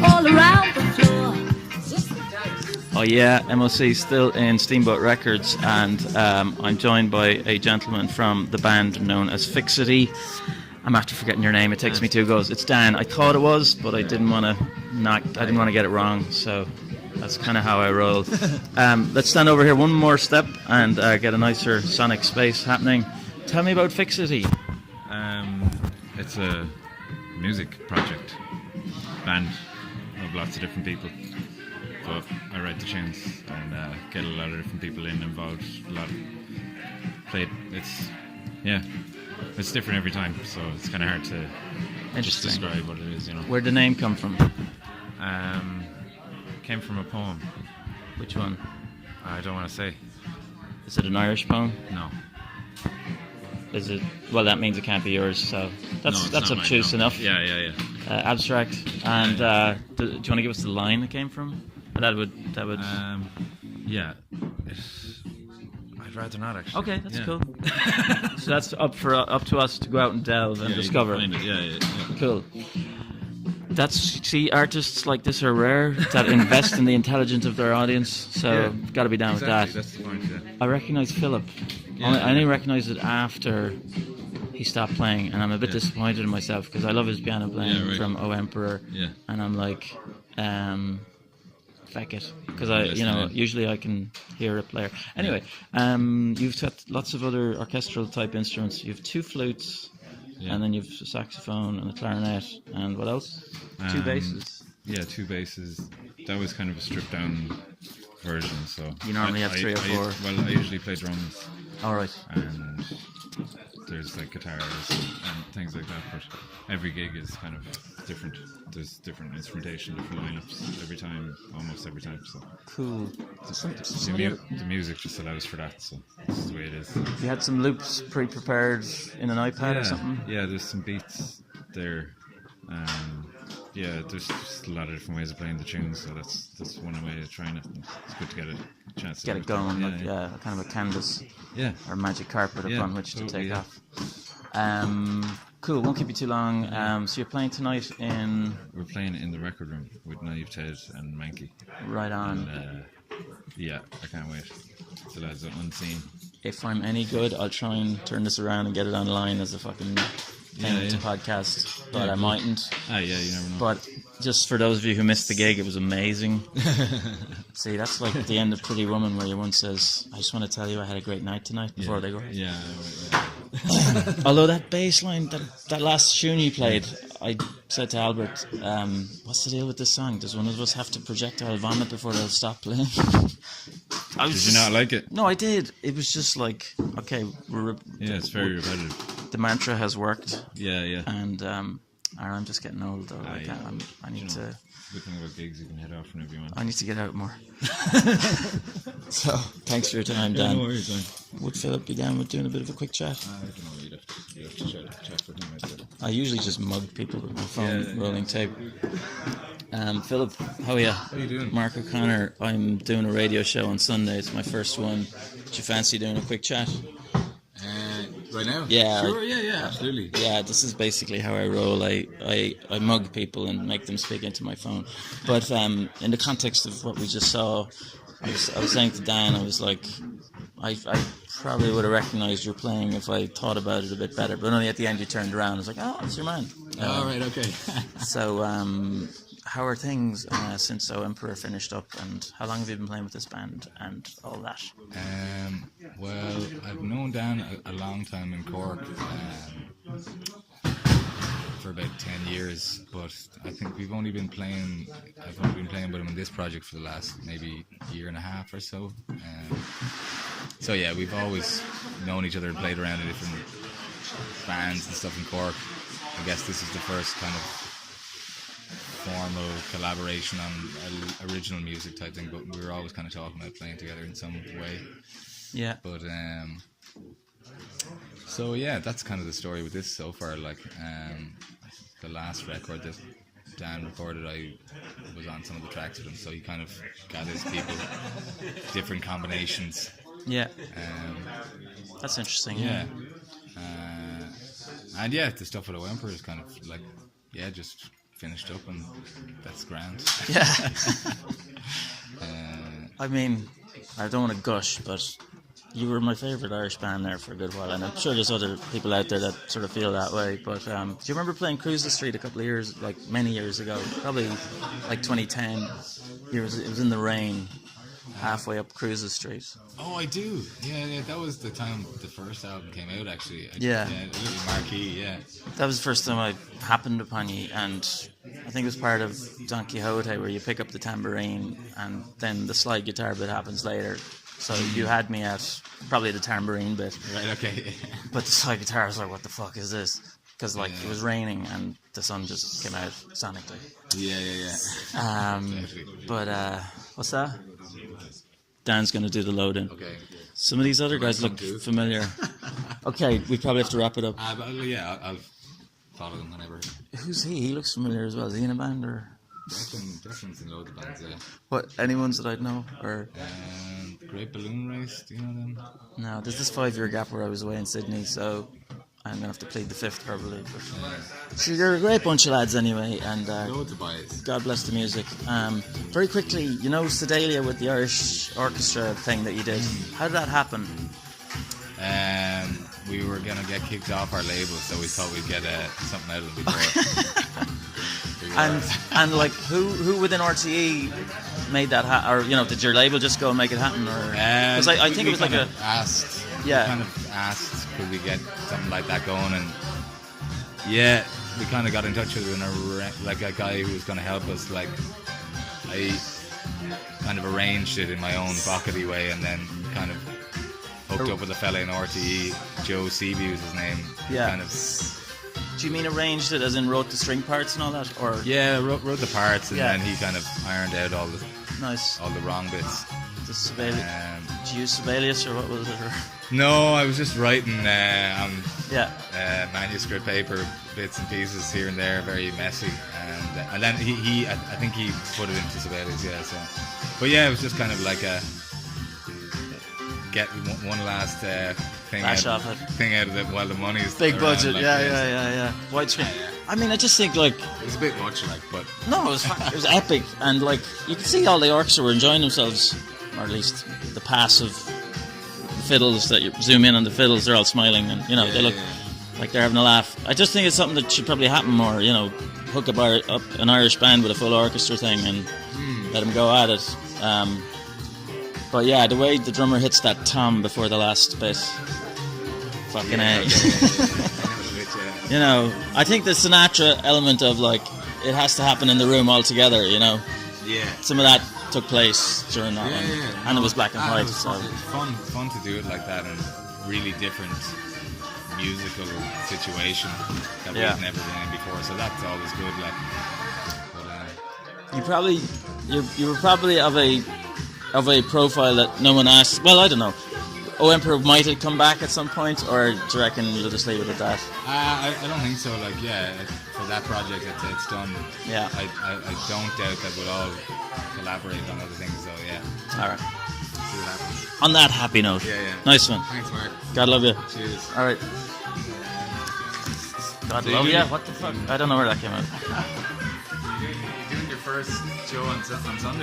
all around the floor. Oh yeah, MOC still in Steamboat Records, and I'm joined by a gentleman from the band known as Fixity. I'm after forgetting your name. It takes me 2 goes. It's Dan. I thought it was, but I didn't want to get it wrong. So that's kind of how I rolled. Let's stand over here one more step and get a nicer sonic space happening. Tell me about Fixity. It's a music project, band of lots of different people. But I write the tunes and get a lot of different people involved. A lot played. It's different every time, so it's kind of hard to just describe what it is. Where'd the name come from? Came from a poem. Which one? I don't want to say. Is it an Irish poem? No. Is it? Well, that means it can't be yours. So that's obtuse enough. Yeah. Abstract. And do you want to give us the line it came from? That would. Yeah. I'd rather not actually. Okay, that's cool. So that's up to us to go out and delve and discover. You can find it. Yeah. Cool. Artists like this are rare that invest in the intelligence of their audience. So got to be down with that. That's the point. Yeah. I recognise Phillip. I only recognised it after he stopped playing, and I'm a bit disappointed in myself because I love his piano playing from O Emperor, and I'm like, feck it, because usually I can hear a player. Anyway, you've got lots of other orchestral type instruments. You have 2 flutes, and then you have a saxophone and a clarinet, and what else? 2 basses. Yeah, 2 basses. That was kind of a stripped down version. So you normally have 3 or 4. I usually play drums. All right. And there's like guitars and things like that, but every gig is kind of different. There's different instrumentation, different lineups almost every time. So cool. The music just allows for that, so that's the way it is. You had some loops pre-prepared in an iPad or something? Yeah, there's some beats there. There's just a lot of different ways of playing the tunes, so that's one way of trying it. It's good to get a chance to get it going, kind of a canvas or magic carpet upon which to take off. Cool, won't keep you too long. So you're playing tonight in... We're playing in the record room with Naive Ted and Mankey. Right on. And, I can't wait. The lads are unseen. If I'm any good, I'll try and turn this around and get it online as a fucking thing to podcast, but I mightn't. You never know. But just for those of you who missed the gig, it was amazing. See, that's like the end of Pretty Woman, where one says, I just want to tell you I had a great night tonight before they go. Yeah. Although that bass line, that last tune you played, I said to Albert, what's the deal with this song? Does one of us have to projectile vomit before they'll stop playing? Did you not like it? No, I did. It was just like, okay, it's very repetitive. The mantra has worked. Yeah. And I'm just getting old though. I need to. The thing about gigs, you can head off whenever you want. I need to get out more. So, thanks for your time, Dan. No worries, man. Would Phillip be down with doing a bit of a quick chat? I don't know. You'd have to chat with him. I usually just mug people with my phone rolling tape. Phillip, how are you? How are you doing? Mark O'Connor. I'm doing a radio show on Sunday. It's my first one. Do you fancy doing a quick chat? Right now? Yeah. Sure, yeah, absolutely. Yeah, this is basically how I roll. I mug people and make them speak into my phone. But in the context of what we just saw, I was saying to Dan, I was like, I probably would have recognised your playing if I thought about it a bit better. But only at the end you turned around. I was like, oh, it's your man. All right, okay. So, how are things since O Emperor finished up, and how long have you been playing with this band and all that? Well, I've known Dan a long time in Cork, for about 10 years, but I think I've only been playing with him in this project for the last maybe year and a half or so. So yeah, we've always known each other and played around in different bands and stuff in Cork. I guess this is the first kind of formal collaboration on original music type thing, but we were always kind of talking about playing together in some way. Yeah. But so yeah, that's kind of the story with this so far. Like the last record that Dan recorded, I was on some of the tracks with him, so he kind of gathers people, different combinations. Yeah. That's interesting. Yeah. And yeah, the stuff with O Emperor is kind of like, just finished up, and that's grand. Yeah. Uh, I mean, I don't want to gush, but you were my favourite Irish band there for a good while, and I'm sure there's other people out there that sort of feel that way. But do you remember playing Cruise the Street a couple of years, like many years ago, probably like 2010? It was in the rain, halfway up Cruise the Street. oh, I do. Yeah, that was the time the first album came out. Actually, Yeah. a little marquee. Yeah. That was the first time I happened upon you, and I think it was part of Don Quixote where you pick up the tambourine and then the slide guitar bit happens later. So you had me at probably the tambourine bit, Right. Okay. but the slide guitar, I was like, what the fuck is this? Because like it was raining and the sun just came out sonically. Yeah. But what's that? Dan's going to do the load-in. Okay. Some of these other guys look familiar. Okay, we probably have to wrap it up. But yeah, I'll follow them whenever. Who's he? He looks familiar as well. Is he in a band or Declan's in loads of bands. Yeah. what? Any ones that I'd know? Or Great Balloon Race. Do you know them? no? There's this 5-year gap where I was away in Sydney, so I'm gonna have to plead the fifth probably. But so you're a great bunch of lads anyway, and Loads of boys. God bless the music. Very quickly, you know Sedalia with the Irish orchestra thing that you did. How did that happen? We were gonna get kicked off our label, so we thought we'd get something out of it before. And like who within RTE made that happen? Or you know, did your label just go and make it happen? Or because I think it was like asked. Yeah. We kind of asked could we get something like that going, and yeah, we kind of got in touch with like a guy who was going to help us. Like I kind of arranged it in my own pockety way, and then kind of hooked up with a fella in RTE, Joe Seavey was his name. Yeah. Kind of. Do you mean arranged it as in wrote the string parts and all that, or Yeah, wrote the parts, and Yeah. then he kind of ironed out all nice? the wrong bits. The Sibelius. Did you use Sibelius or what was it? Or? No, I was just writing on Yeah. manuscript paper, bits and pieces here and there, very messy, and then I think he put it into Sibelius, yeah. So, but yeah, it was just kind of like a get one last thing Bash out, off it. thing out of it while the money's Big around, budget. like, Yeah. Widescreen. Yeah. I mean, I just think like It was a bit much, like, but no, it was epic, and like you could see all the orchestra were enjoying themselves, or at least the passive fiddles that you zoom in on the fiddles, they're all smiling, and you know they look like they're having a laugh. I just think it's something that should probably happen more. You know, hook up an Irish band with a full orchestra thing and let them go at it. But yeah, the way the drummer hits that tom before the last bit, fucking A. You know, I think the Sinatra element of like it has to happen in the room all together. You know, yeah. some of that took place during that one, and it was black and white. It was So fun to do it like that, and really different musical situation that Yeah. we've never been in before. So that's always good. Like, but, you were probably of a profile that no one asked. Well, I don't know. O Emperor might have come back at some point, or do you reckon you'll just leave it at that? I don't think so. Like, yeah, for that project, it's done. Yeah. I don't doubt that we'll all collaborate on other things. So yeah, All right. see what happens. On that happy note. Yeah. Nice one. Thanks, Mark. God love you. Cheers. All right. God love you. What the fuck? I don't know where that came out. You're doing your first show on Sunday.